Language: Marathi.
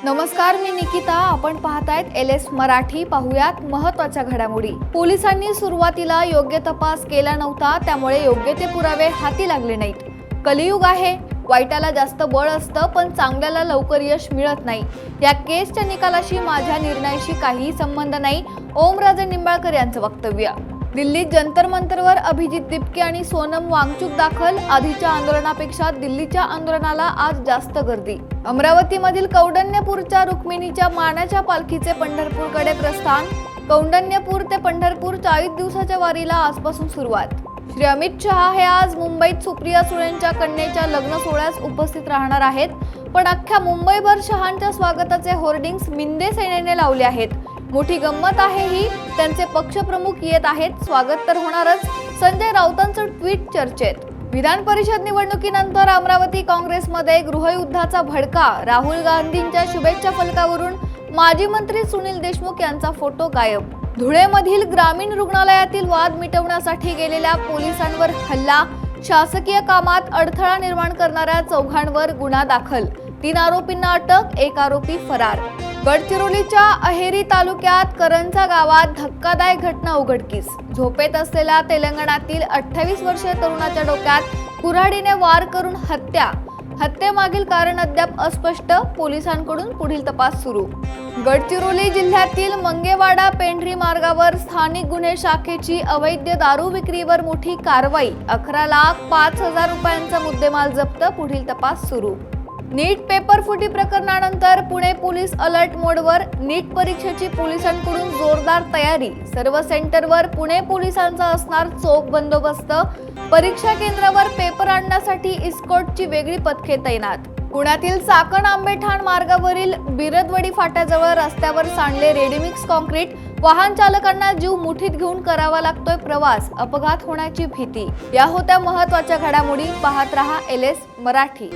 नमस्कार, मी निकिता. आपण पाहतायत LS मराठी. पाहुयात महत्त्वाच्या घडामोडी. पोलिसांनी सुरुवातीला योग्य तपास केला नव्हता, त्यामुळे योग्य ते पुरावे हाती लागले नाहीत. कलियुग आहे. वाईटाला जास्त बळ असतं, पण चांगल्याला लवकर यश मिळत नाही. या केसच्या निकालाशी माझ्या निर्णयाशी काहीही संबंध नाही, ओमराजे निंबाळकर यांचं वक्तव्य. दिल्लीत जंतर मंतरवर अभिजित दिपके आणि सोनम वांगचुक दाखल. आधीच्या आंदोलनापेक्षा दिल्लीच्या आंदोलनाला आज जास्त गर्दी. अमरावतीमधील कौंडण्यपूरच्या रुक्मिणीच्या मानाच्या पालखीचे पंढरपूरकडे प्रस्थान. कौंडण्यपूर ते पंढरपूर 40 दिवसाच्या वारीला आजपासून सुरुवात. श्री अमित शहा हे आज मुंबईत सुप्रिया सुळेंच्या कन्येच्या लग्न सोहळ्यास उपस्थित राहणार आहेत. पण अख्ख्या मुंबईभर शहांच्या स्वागताचे होर्डिंग्स मिंदे सेनेने लावले आहेत. मोठी गंमत आहे ही. त्यांचे पक्षप्रमुख येत आहेत, स्वागत तर होणारच. संजय राऊतांचं ट्विट चर्चेत. विधान परिषद निवडणुकीनंतर अमरावती काँग्रेसमध्ये गृहयुद्धाचा भडका. राहुल गांधींच्या शुभेच्छा फलकावरून माजी मंत्री सुनील देशमुख यांचा फोटो गायब. धुळेमधील ग्रामीण रुग्णालयातील वाद मिटवण्यासाठी गेलेल्या पोलिसांवर हल्ला. शासकीय कामात अडथळा निर्माण करणाऱ्या चौघांवर गुन्हा दाखल. 3 आरोपींना अटक, 1 आरोपी फरार. गडचिरोलीच्या अहेरी तालुक्यात करंजा गावात धक्कादायक घटना उघडकीस. झोपेत असलेल्या तेलंगणातील 28 वर्षीय तरुणाच्या डोक्यात कुऱ्हाडीने वार करून हत्या. हत्येमागील कारण अद्याप अस्पष्ट. पोलिसांकडून पुढील तपास सुरू. गडचिरोली जिल्ह्यातील मंगेवाडा पेंढरी मार्गावर स्थानिक गुन्हे शाखेची अवैध दारू विक्रीवर मोठी कारवाई. 11,05,000 रुपयांचा मुद्देमाल जप्त. पुढील तपास सुरू. नीट पेपर फुटी प्रकरणानंतर पुणे पोलीस अलर्ट मोडवर. नीट परीक्षेची पोलिसांकडून जोरदार तयारी. सर्व सेंटरवर पुणे पोलिसांचा असणार चोख बंदोबस्त. परीक्षा केंद्रावर पेपर आणण्यासाठी इस्कॉर्टची वेगळी पथके तैनात. पुण्यातील चाकण आंबेठाण मार्गावरील बिरदवडी फाट्याजवळ रस्त्यावर सांडले रेडीमिक्स कॉन्क्रीट. वाहन चालकांना जीव मुठीत घेऊन करावा लागतोय प्रवास. अपघात होण्याची भीती. या होत्या महत्त्वाच्या घडामोडी. पाहत रहा LS मराठी.